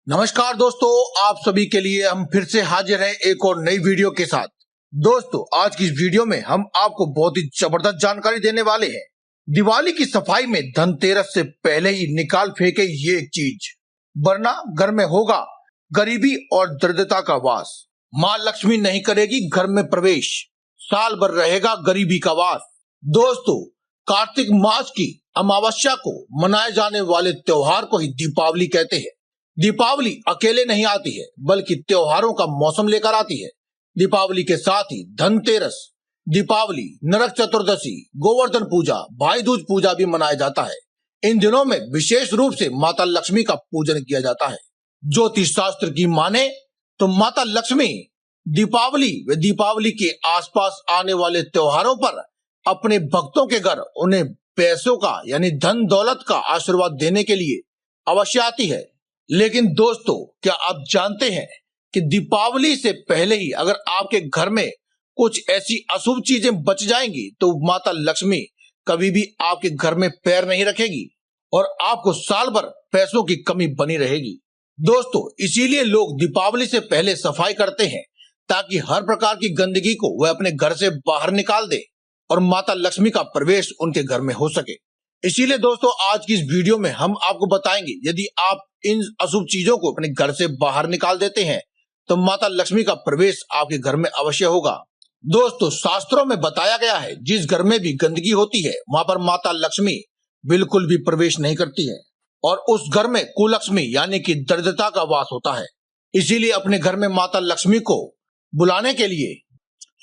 नमस्कार दोस्तों, आप सभी के लिए हम फिर से हाजिर हैं एक और नई वीडियो के साथ। दोस्तों, आज की इस वीडियो में हम आपको बहुत ही जबरदस्त जानकारी देने वाले हैं। दिवाली की सफाई में धनतेरस से पहले ही निकाल फेंके ये एक चीज, वरना घर में होगा गरीबी और दरिद्रता का वास। माँ लक्ष्मी नहीं करेगी घर में प्रवेश, साल भर रहेगा गरीबी का वास। दोस्तों, कार्तिक मास की अमावस्या को मनाए जाने वाले त्योहार को ही दीपावली कहते हैं। दीपावली अकेले नहीं आती है, बल्कि त्योहारों का मौसम लेकर आती है। दीपावली के साथ ही धनतेरस, दीपावली, नरक चतुर्दशी, गोवर्धन पूजा, भाई दूज पूजा भी मनाया जाता है। इन दिनों में विशेष रूप से माता लक्ष्मी का पूजन किया जाता है। ज्योतिष शास्त्र की माने तो माता लक्ष्मी दीपावली व दीपावली के आसपास आने वाले त्योहारों पर अपने भक्तों के घर उन्हें पैसों का यानी धन दौलत का आशीर्वाद देने के लिए अवश्य आती है। लेकिन दोस्तों, क्या आप जानते हैं कि दीपावली से पहले ही अगर आपके घर में कुछ ऐसी अशुभ चीजें बच जाएंगी तो माता लक्ष्मी कभी भी आपके घर में पैर नहीं रखेगी और आपको साल भर पैसों की कमी बनी रहेगी। दोस्तों, इसीलिए लोग दीपावली से पहले सफाई करते हैं ताकि हर प्रकार की गंदगी को वह अपने घर से बाहर निकाल दे और माता लक्ष्मी का प्रवेश उनके घर में हो सके। इसीलिए दोस्तों, आज की इस वीडियो में हम आपको बताएंगे, यदि आप इन अशुभ चीजों को अपने घर से बाहर निकाल देते हैं तो माता लक्ष्मी का प्रवेश आपके घर में अवश्य होगा। दोस्तों, शास्त्रों में बताया गया है, जिस घर में भी गंदगी होती है वहां पर माता लक्ष्मी बिल्कुल भी प्रवेश नहीं करती है और उस घर में कुलक्ष्मी यानी कि दरिद्रता का वास होता है। इसीलिए अपने घर में माता लक्ष्मी को बुलाने के लिए,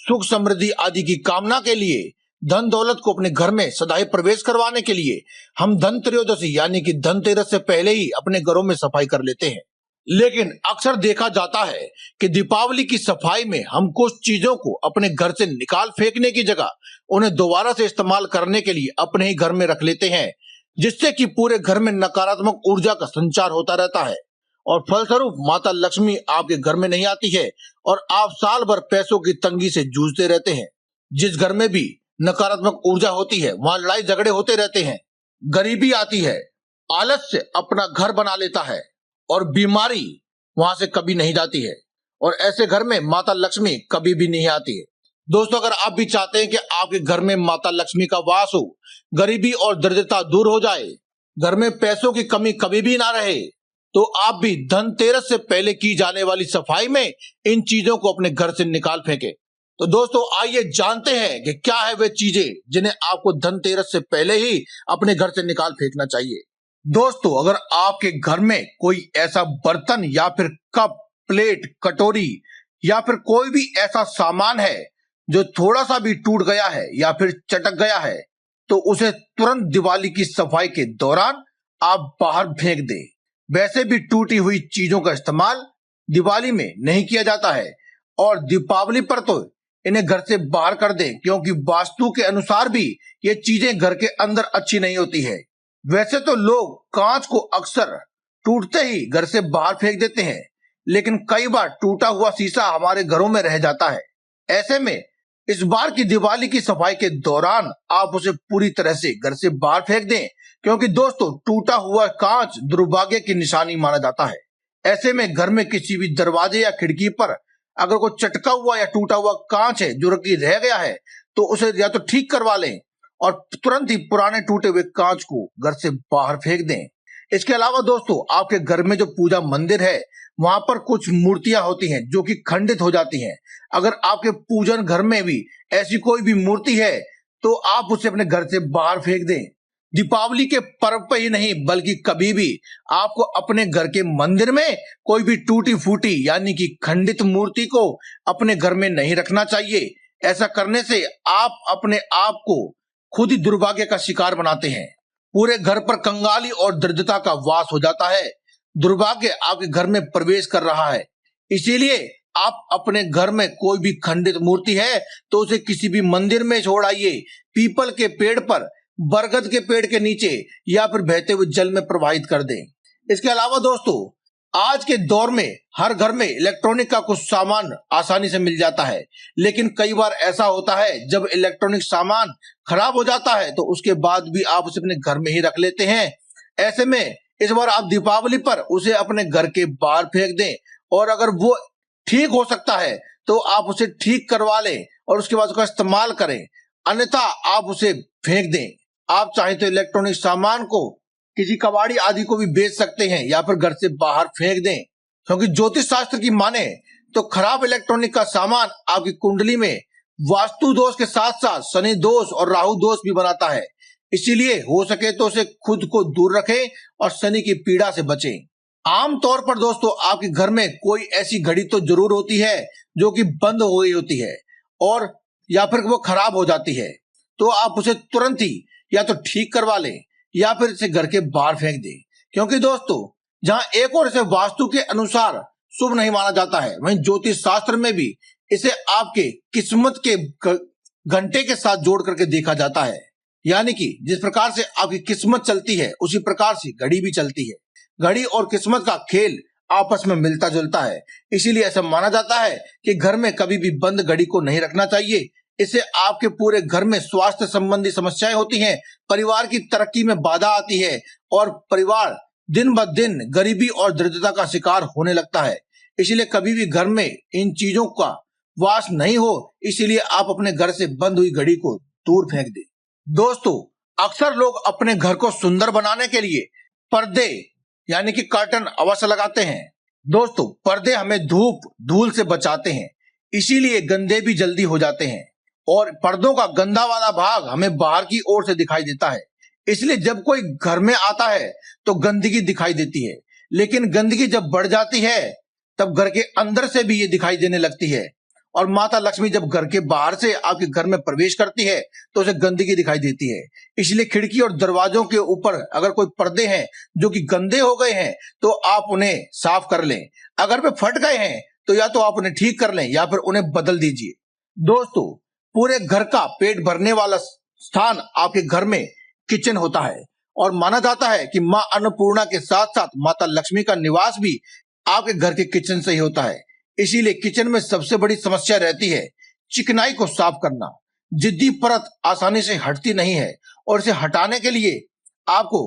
सुख समृद्धि आदि की कामना के लिए, धन दौलत को अपने घर में सदाई प्रवेश करवाने के लिए हम धन त्रयोदशी यानी कि धनतेरस से पहले ही अपने घरों में सफाई कर लेते हैं। लेकिन अक्सर देखा जाता है कि दीपावली की सफाई में हम कुछ चीजों को अपने घर से निकाल फेंकने की जगह उन्हें दोबारा से इस्तेमाल करने के लिए अपने ही घर में रख लेते हैं, जिससे कि पूरे घर में नकारात्मक ऊर्जा का संचार होता रहता है और फलस्वरूप माता लक्ष्मी आपके घर में नहीं आती है और आप साल भर पैसों की तंगी से जूझते रहते हैं। जिस घर में भी नकारात्मक ऊर्जा होती है वहां लड़ाई झगड़े होते रहते हैं, गरीबी आती है, आलस्य अपना घर बना लेता है और बीमारी वहां से कभी नहीं जाती है और ऐसे घर में माता लक्ष्मी कभी भी नहीं आती है। दोस्तों, अगर आप भी चाहते हैं कि आपके घर में माता लक्ष्मी का वास हो, गरीबी और दरिद्रता दूर हो जाए, घर में पैसों की कमी कभी भी ना रहे, तो आप भी धनतेरस से पहले की जाने वाली सफाई में इन चीजों को अपने घर से निकाल फेंके। तो दोस्तों, आइए जानते हैं कि क्या है वे चीजें जिन्हें आपको धनतेरस से पहले ही अपने घर से निकाल फेंकना चाहिए। दोस्तों, अगर आपके घर में कोई ऐसा बर्तन या फिर कप, प्लेट, कटोरी या फिर कोई भी ऐसा सामान है जो थोड़ा सा भी टूट गया है या फिर चटक गया है, तो उसे तुरंत दिवाली की सफाई के दौरान आप बाहर फेंक दें। वैसे भी टूटी हुई चीजों का इस्तेमाल दिवाली में नहीं किया जाता है और दीपावली पर तो इन्हें घर से बाहर कर दें, क्योंकि वास्तु के अनुसार भी ये चीजें घर के अंदर अच्छी नहीं होती है। वैसे तो लोग कांच को अक्सर टूटते ही घर से बाहर फेंक देते हैं, लेकिन कई बार टूटा हुआ शीशा हमारे घरों में रह जाता है। ऐसे में इस बार की दिवाली की सफाई के दौरान आप उसे पूरी तरह से घर से बाहर फेंक दें, क्योंकि दोस्तों, टूटा हुआ कांच दुर्भाग्य की निशानी माना जाता है। ऐसे में घर में किसी भी दरवाजे या खिड़की पर अगर कोई चटका हुआ या टूटा हुआ कांच है जो रह गया है, तो उसे या तो ठीक करवा लें और तुरंत ही पुराने टूटे हुए कांच को घर से बाहर फेंक दें। इसके अलावा दोस्तों, आपके घर में जो पूजा मंदिर है वहां पर कुछ मूर्तियां होती हैं जो कि खंडित हो जाती हैं। अगर आपके पूजन घर में भी ऐसी कोई भी मूर्ति है तो आप उसे अपने घर से बाहर फेंक दें। दीपावली के पर्व पर ही नहीं, बल्कि कभी भी आपको अपने घर के मंदिर में कोई भी टूटी फूटी यानी कि खंडित मूर्ति को अपने घर में नहीं रखना चाहिए। ऐसा करने से आप अपने आप को खुद ही दुर्भाग्य का शिकार बनाते हैं। पूरे घर पर कंगाली और दरिद्रता का वास हो जाता है। दुर्भाग्य आपके घर में प्रवेश कर रहा है। इसीलिए आप अपने घर में कोई भी खंडित मूर्ति है तो उसे किसी भी मंदिर में छोड़ आइए, पीपल के पेड़ पर, बरगद के पेड़ के नीचे या फिर बहते हुए जल में प्रवाहित कर दें। इसके अलावा दोस्तों, आज के दौर में हर घर में इलेक्ट्रॉनिक का कुछ सामान आसानी से मिल जाता है, लेकिन कई बार ऐसा होता है जब इलेक्ट्रॉनिक सामान खराब हो जाता है तो उसके बाद भी आप उसे अपने घर में ही रख लेते हैं। ऐसे में इस बार आप दीपावली पर उसे अपने घर के बाहर फेंक दें, और अगर वो ठीक हो सकता है तो आप उसे ठीक करवा लें और उसके बाद उसका इस्तेमाल करें, अन्यथा आप उसे फेंक दें। आप चाहें तो इलेक्ट्रॉनिक सामान को किसी कबाड़ी आदि को भी बेच सकते हैं या फिर घर से बाहर फेंक दें, क्योंकि ज्योतिष शास्त्र की माने तो खराब इलेक्ट्रॉनिक का सामान आपकी कुंडली में वास्तु दोष के साथ साथ शनि दोष और राहु दोष भी बनाता है। इसीलिए हो सके तो उसे खुद को दूर रखें और शनि की पीड़ा से बचें। आमतौर पर दोस्तों आपके घर में कोई ऐसी घड़ी तो जरूर होती है जो कि बंद हो गई होती है और या फिर वो खराब हो जाती है, तो आप उसे तुरंत ही या तो ठीक करवा लें या फिर इसे घर के बाहर फेंक दें, क्योंकि दोस्तों जहां एक और इसे वास्तु के अनुसार शुभ नहीं माना जाता है, वहीं ज्योतिष शास्त्र में भी इसे आपके किस्मत के घंटे के साथ जोड़ करके देखा जाता है। यानी कि जिस प्रकार से आपकी किस्मत चलती है उसी प्रकार से घड़ी भी चलती है। घड़ी और किस्मत का खेल आपस में मिलता जुलता है, इसीलिए ऐसा माना जाता है कि घर में कभी भी बंद घड़ी को नहीं रखना चाहिए। इससे आपके पूरे घर में स्वास्थ्य संबंधी समस्याएं होती हैं, परिवार की तरक्की में बाधा आती है और परिवार दिन ब दिन गरीबी और दरिद्रता का शिकार होने लगता है। इसीलिए कभी भी घर में इन चीजों का वास नहीं हो, इसीलिए आप अपने घर से बंद हुई घड़ी को दूर फेंक दें। दोस्तों अक्सर लोग अपने घर को सुंदर बनाने के लिए पर्दे यानी कि कर्टन अवश्य लगाते हैं। दोस्तों पर्दे हमें धूप धूल से बचाते हैं, इसीलिए गंदे भी जल्दी हो जाते हैं और पर्दों का गंदा वाला भाग हमें बाहर की ओर से दिखाई देता है। इसलिए जब कोई घर में आता है तो गंदगी दिखाई देती है, लेकिन गंदगी जब बढ़ जाती है तब घर के अंदर से भी ये दिखाई देने लगती है। और माता लक्ष्मी जब घर के बाहर से आपके घर में प्रवेश करती है तो उसे गंदगी दिखाई देती है। इसलिए खिड़की और दरवाजों के ऊपर अगर कोई पर्दे हैं जो कि गंदे हो गए हैं तो आप उन्हें साफ कर लें। अगर वे फट गए हैं तो या तो आप उन्हें ठीक कर लें या फिर उन्हें बदल दीजिए। दोस्तों पूरे घर का पेट भरने वाला स्थान आपके घर में किचन होता है और माना जाता है कि माँ अन्नपूर्णा के साथ साथ माता लक्ष्मी का निवास भी आपके घर के किचन से ही होता है। इसीलिए किचन में सबसे बड़ी समस्या रहती है चिकनाई को साफ करना। जिद्दी परत आसानी से हटती नहीं है और इसे हटाने के लिए आपको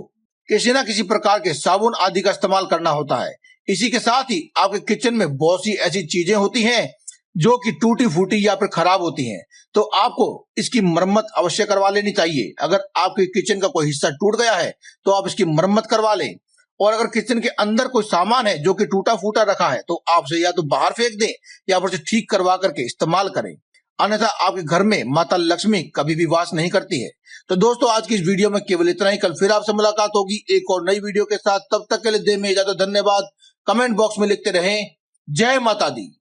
किसी ना किसी प्रकार के साबुन आदि का इस्तेमाल करना होता है। इसी के साथ ही आपके किचन में बहुत सी ऐसी चीजें होती हैं जो कि टूटी फूटी या फिर खराब होती हैं, तो आपको इसकी मरम्मत अवश्य करवा लेनी चाहिए। अगर आपके किचन का कोई हिस्सा टूट गया है तो आप इसकी मरम्मत करवा लें, और अगर किचन के अंदर कोई सामान है जो कि टूटा फूटा रखा है तो आप उसे या तो बाहर फेंक दें या फिर उसे ठीक करवा करके इस्तेमाल करें, अन्यथा आपके घर में माता लक्ष्मी कभी भी वास नहीं करती है। तो दोस्तों आज की इस वीडियो में केवल इतना ही। कल फिर आपसे मुलाकात होगी एक और नई वीडियो के साथ। तब तक के लिए दे में इजाजत। धन्यवाद। कमेंट बॉक्स में लिखते रहें जय माता दी।